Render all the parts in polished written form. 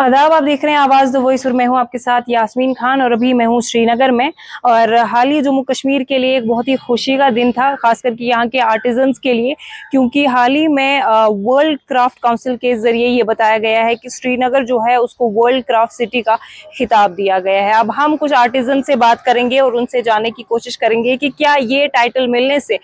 आदाब, आप देख रहे हैं आवाज़ द वॉइस और मैं हूं आपके साथ यास्मीन खान। और अभी मैं हूं श्रीनगर में। और हाल ही जम्मू कश्मीर के लिए एक बहुत ही खुशी का दिन था, खास करके यहाँ के आर्टिजन्स के लिए, क्योंकि हाल ही में वर्ल्ड क्राफ्ट काउंसिल के जरिए ये बताया गया है कि श्रीनगर जो है उसको वर्ल्ड क्राफ्ट सिटी का खिताब दिया गया है। अब हम कुछ आर्टिजन से बात करेंगे और उनसे जानने की कोशिश करेंगे कि क्या ये टाइटल मिलने से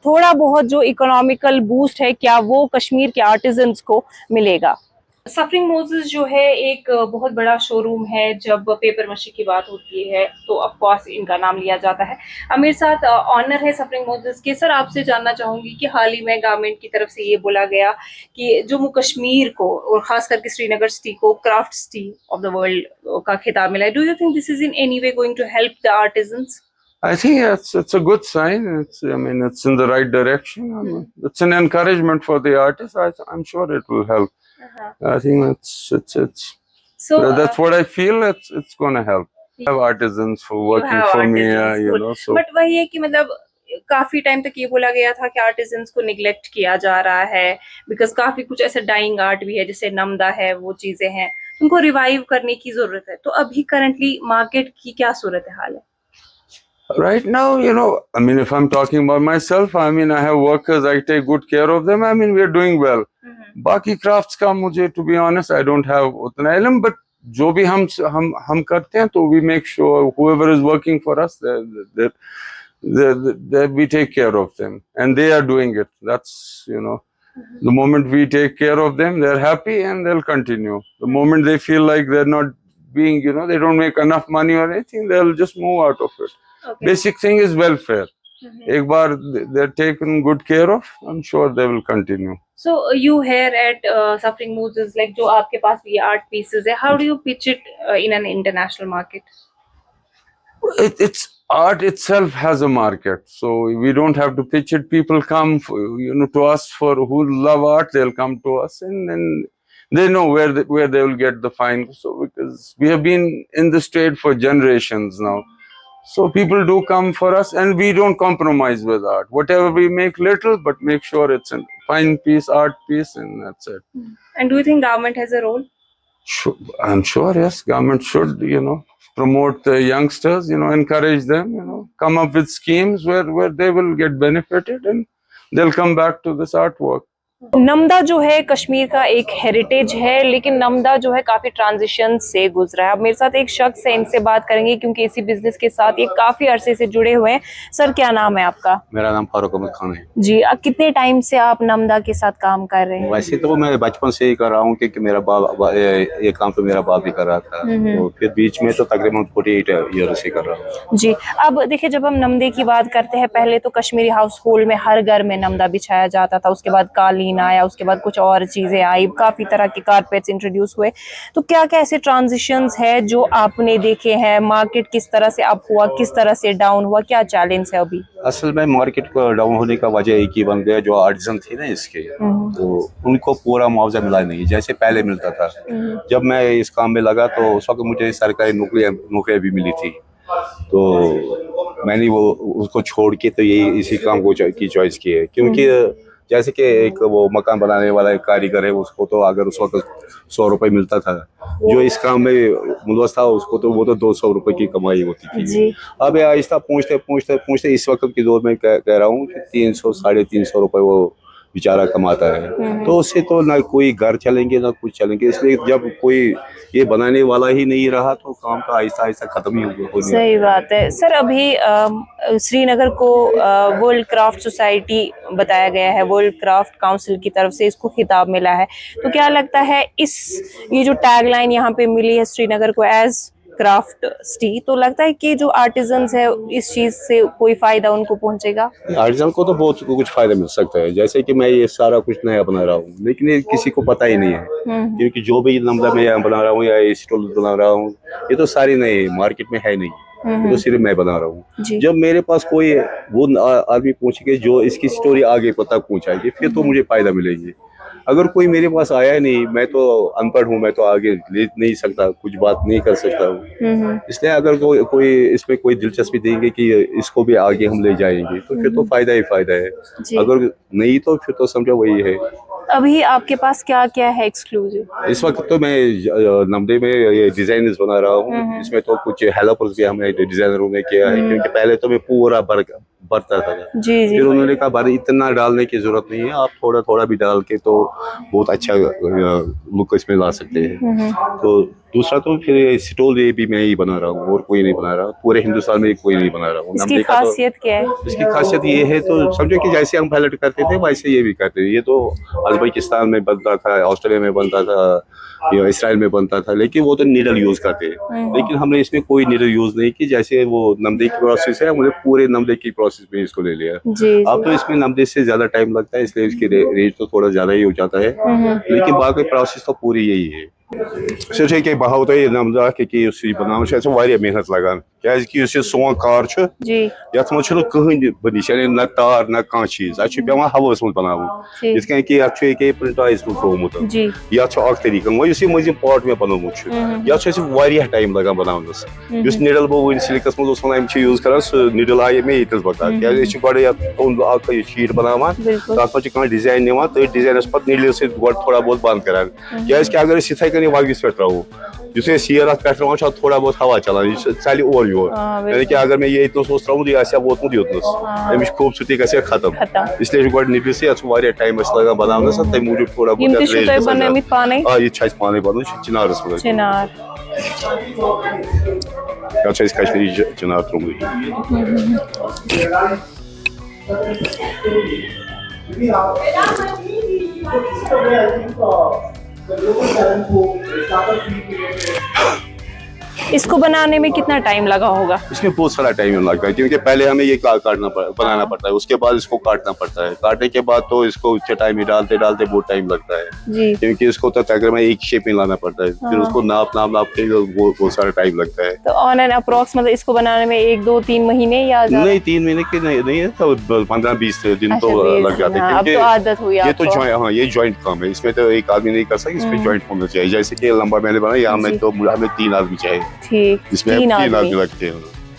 थोड़ा बहुत जो इकोनॉमिकल बूस्ट है, क्या वो कश्मीर के आर्टिजन्स को मिलेगा। सफरिंग मोजेस जो है एक बहुत बड़ा शोरूम है। जब पेपर मशी की बात होती है तो ऑफ कोर्स इनका नाम लिया जाता है। अब मेरे साथ ऑनर है सफरिंग मोजेस के। सर, आपसे जानना चाहूंगी कि हाल ही में गवर्नमेंट की तरफ से ये बोला गया कि जम्मू कश्मीर को और खास करके श्रीनगर सिटी को craft city of the world का खिताब मिला है। Do you think this is in any way going to help the artisans? I think it's a good sign. It's in the right direction. It's an encouragement for the artists. I'm sure it will help. I think it's So that's what I feel. It's going to help. I have artisans for working for me, So but वही है कि मतलब काफी time तक ये बोला गया था कि आर्टिजन्स को निग्लेक्ट किया जा रहा है, बिकॉज काफी कुछ ऐसे डाइंग आर्ट भी है, जैसे नमदा है, वो चीजें हैं, उनको रिवाइव करने की जरूरत है। तो अभी करंटली मार्केट की क्या सूरत हाल है? right now, if I'm talking about myself, I have workers. I take good care of them. We're doing well. बाकी क्राफ्ट्स का मुझे to be honest I don't have उतना इल्म, बट जो भी हम करते हैं तो we make sure whoever is working for us that we take care of them and they are doing it. That's the moment we take care of them, they're happy and they'll continue. The moment they feel like they're not being, they don't make enough money or anything, they'll just move out of it. Okay. Basic thing is welfare. एक बार they're taken good care of, I'm sure they will continue. So you here at Suffering Moses, like जो आपके पास ये art pieces है, how do you pitch it in an international market? It's art itself has a market, so we don't have to pitch it. People come to us for who love art, they'll come to us and then they know where they will get the fine. So because we have been in this trade for generations now, so people do come for us and we don't compromise with art. Whatever we make little, but make sure it's a fine piece, art piece, and that's it. And do you think government has a role? I'm sure, yes, government should, promote the youngsters, encourage them, come up with schemes where they will get benefited and they'll come back to this artwork. Namda जो है कश्मीर का एक heritage है, लेकिन नमदा जो है काफी transition से गुजरा है। अब मेरे साथ एक शख्स है, इनसे बात करेंगे क्योंकि इसी बिजनेस के साथ ये काफी अरसे से जुड़े हुए हैं। सर, क्या नाम है आपका? मेरा नाम फारूक अहमद खान है जी। अब कितने टाइम से आप नमदा के साथ काम कर रहे हैं? वैसे तो मैं बचपन से ही कर रहा हूँ, क्योंकि मेरा बाप ये काम तो मेरा बाप भी कर रहा था, तो फिर बीच में तो तकरीबन 48 ईयर से कर रहा हूँ जी। अब देखिए, जब हम नमदे की बात करते हैं, पहले तो कश्मीरी हाउस होल्ड में हर घर में नमदा बिछाया जाता था, उसके बाद कालीन आया, उसके बाद कुछ और चीजें आई, काफी तरह के कारपेट्स इंट्रोड्यूस हुए। तो क्या क्या ऐसे ट्रांजिशंस है जो आपने देखे हैं? मार्केट किस तरह से अप हुआ, किस तरह से डाउन हुआ, क्या चैलेंज है अभी? असल में मार्केट को डाउन होने का वजह एक ही बन गया, जो आर्टिजन थे ना इसके, तो उनको पूरा मुआवजा मिला नहीं जैसे पहले मिलता था। जब मैं इस काम में लगा तो उस वक्त मुझे सरकारी नौकरियां भी मिली थी, तो मैंने वो उसको छोड़ के तो ये इसी काम को की चॉइस की है। क्योंकि जैसे कि एक वो मकान बनाने वाला एक कारीगर है, उसको तो अगर उस वक्त 100 रुपए मिलता था, जो इस काम में मुलवस था उसको तो वो तो 200 रुपए की कमाई होती थी। अब आहिस्ता पूछते इस वक्त के दौर में कह रहा हूँ कि 300 350 रुपए वो बेचारा कमाता है, तो उससे तो ना कोई घर चलेंगे ना कुछ चलेंगे। इसलिए जब कोई ये बनाने वाला ही नहीं रहा तो काम तो आहिस्ता आहिस्ता खत्म ही होगा। सही बात है। सर, अभी श्रीनगर को वर्ल्ड क्राफ्ट सोसाइटी बताया गया है, वर्ल्ड क्राफ्ट काउंसिल की तरफ से इसको खिताब मिला है। तो क्या लगता है ये जो टैगलाइन यहाँ पे मिली है श्रीनगर को एज क्राफ्ट सिटी, तो लगता है कि जो आर्टिजन्स है इस चीज से कोई फायदा उनको पहुंचेगा? आर्टिजन को तो बहुत कुछ फायदा मिल सकता है। जैसे कि मैं ये सारा कुछ नया बना रहा हूँ, लेकिन ये किसी को पता ही नहीं है, क्योंकि जो भी नमदा मैं यहाँ बना रहा हूँ या स्टॉल बना रहा हूँ, ये तो सारी नई मार्केट में है नहीं, ये तो सिर्फ मैं बना रहा हूँ। जब मेरे पास कोई वो आदमी पूछेगा जो इसकी स्टोरी आगे को तक पहुँचाएगी, फिर तो मुझे फायदा मिलेगी। अगर कोई मेरे पास आया नहीं, मैं तो अनपढ़ हूँ, मैं तो आगे ले नहीं सकता, कुछ बात नहीं कर सकता हूँ। इसलिए अगर कोई इसमें कोई दिलचस्पी देंगे कि इसको भी आगे हम ले जाएंगे, तो फिर तो फायदा ही फायदा है। अगर नहीं तो फिर तो समझो वही है। अभी आपके पास क्या क्या है एक्सक्लूसिव? इस वक्त तो मैं नमदे में ये डिजाइनर्स बना रहा हूँ। इसमें तो कुछ हेल्पर्स भी हमने डिजाइनरों में किया है, क्योंकि पहले तो मैं पूरा भरता था। जी जी। फिर उन्होंने कहा भाई इतना डालने की जरूरत नहीं है, आप थोड़ा थोड़ा भी डाल के तो बहुत अच्छा लुक इसमें ला सकते हैं। तो दूसरा तो फिर स्टोल ये भी मैं ही बना रहा हूँ, और कोई नहीं बना रहा, पूरे हिंदुस्तान में कोई नहीं बना रहा हूँ। इसकी खासियत क्या है? इसकी खासियत ये है, तो समझो कि जैसे हम पहले करते थे वैसे ये भी करते थे। ये तो अजबकिस्तान में बनता था, ऑस्ट्रेलिया में बनता था, या इसराइल में बनता था, लेकिन वो तो नीडल यूज करते हैं। लेकिन हमने इसमें कोई नीडल यूज नहीं की। जैसे वो नमदे की प्रोसेस है, हमने पूरे नमदे की प्रोसेस में इसको ले लिया। जी अब तो इसमें नमदे से ज्यादा टाइम लगता है, इसलिए इसकी रेट तो थोड़ा ज्यादा ही हो जाता है, लेकिन बाकी प्रोसेस तो पूरी यही है। सिर्फ के बहाव ये नमदा कि मेहनत लगान क्या सोन कार जी ये कहन बनिश न तार न कह चीज पे हवस मज बनान ये प्रिंटाइज थोमुत ये तरीका वो मजिम पॉट में बनोमुत ये टाइम लगान बनानस निडल बह वन सिल्कस मज यूज कर निडल आये मे ये बता क्या शीट बनान तथ मह डिजाइन निवान तो डिजाइनस पे निडल से थोड़ा बहुत बंद करान क्या अगर इथे कन वगस पे त्रो सीर अत पे थोड़ा बहुत हवा चलान चल और योर यानी कि अगर मैं ये इतनस त्रोमुत यह वोतमुत योतनस अमिच खूबसूरती गई खत्म इसलिए गो निडल से टाइम लगान बनानस तम मूजूब थोड़ा बहुत ये पाने बन चिनारस मज कश्मीरी चिनार त्रोमुत इसको बनाने में कितना टाइम लगा होगा? इसमें बहुत सारा टाइम लगता है, क्योंकि पहले हमें ये बनाना पड़ता है, उसके बाद इसको काटना पड़ता है, काटने के बाद तो इसको चटाई में डालते डालते बहुत टाइम लगता है जी। क्योंकि इसको तो तकरीबन एक शेप में लाना पड़ता है। फिर उसको नाप के बहुत सारा टाइम लगता है। तो ऑन एंड अप्रॉक्स मतलब इसको बनाने में 1 2 3 महीने या नहीं 3 महीने के नहीं है, तो 15-20 दिन तो लग जाते हैं, क्योंकि आदत हुई ये तो ये जॉइंट काम है, इसमें तो एक आदमी नहीं कर सकता, इसमें जॉइंट होना चाहिए। जैसे कि लंबा मैंने बनाया, यहाँ में तो हमें 3 आदमी चाहिए, ठीक, इसमें 3 आदमी लगते हैं।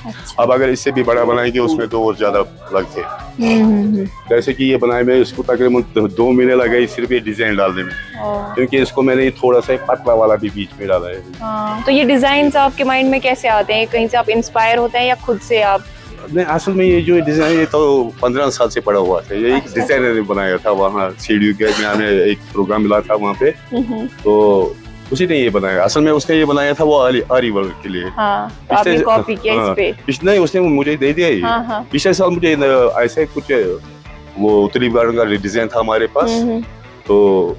अच्छा। अब अगर इससे भी बड़ा बनाएंगे उसमें तो और ज्यादा लगते हैं। जैसे कि ये बनाए में इसको तकरीबन 2 महीने लगे सिर्फ ये डिजाइन डालने में, क्योंकि इसको मैंने थोड़ा सा पतला वाला भी बीच में डाला है। तो ये डिजाइन आपके माइंड में कैसे आते हैं? कहीं से आप इंस्पायर होते हैं या खुद से आप? नहीं, असल में ये जो डिजाइन ये तो 15 साल से पड़ा हुआ था। ये एक डिजाइनर ने बनाया था, वहाँ सीडीयू के में हमें एक प्रोग्राम मिला था वहाँ पे, तो उसी ने ये बनाया। असल में उसने ये बनाया था वो आरी वर्क के लिए। तो आपने कॉपी किया इस पे? नहीं, उसने मुझे दे दिया। पिछले साल मुझे ऐसे कुछ वो उत्तरी गार्डन का डिजाइन था हमारे पास, तो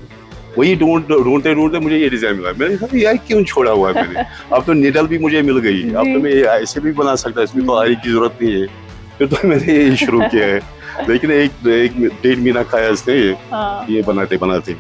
वही ढूंढते मुझे ये डिजाइन मिला। मैंने कहा यार क्यों छोड़ा हुआ है मैंने, अब तो निडल भी मुझे मिल गई, अब तो मैं ऐसे भी बना सकता, इसमें तो आरी की जरूरत नहीं है। फिर तो मैंने ये शुरू किया है, लेकिन एक 1.5 महीना खाया इसने ये बनाते बनाते।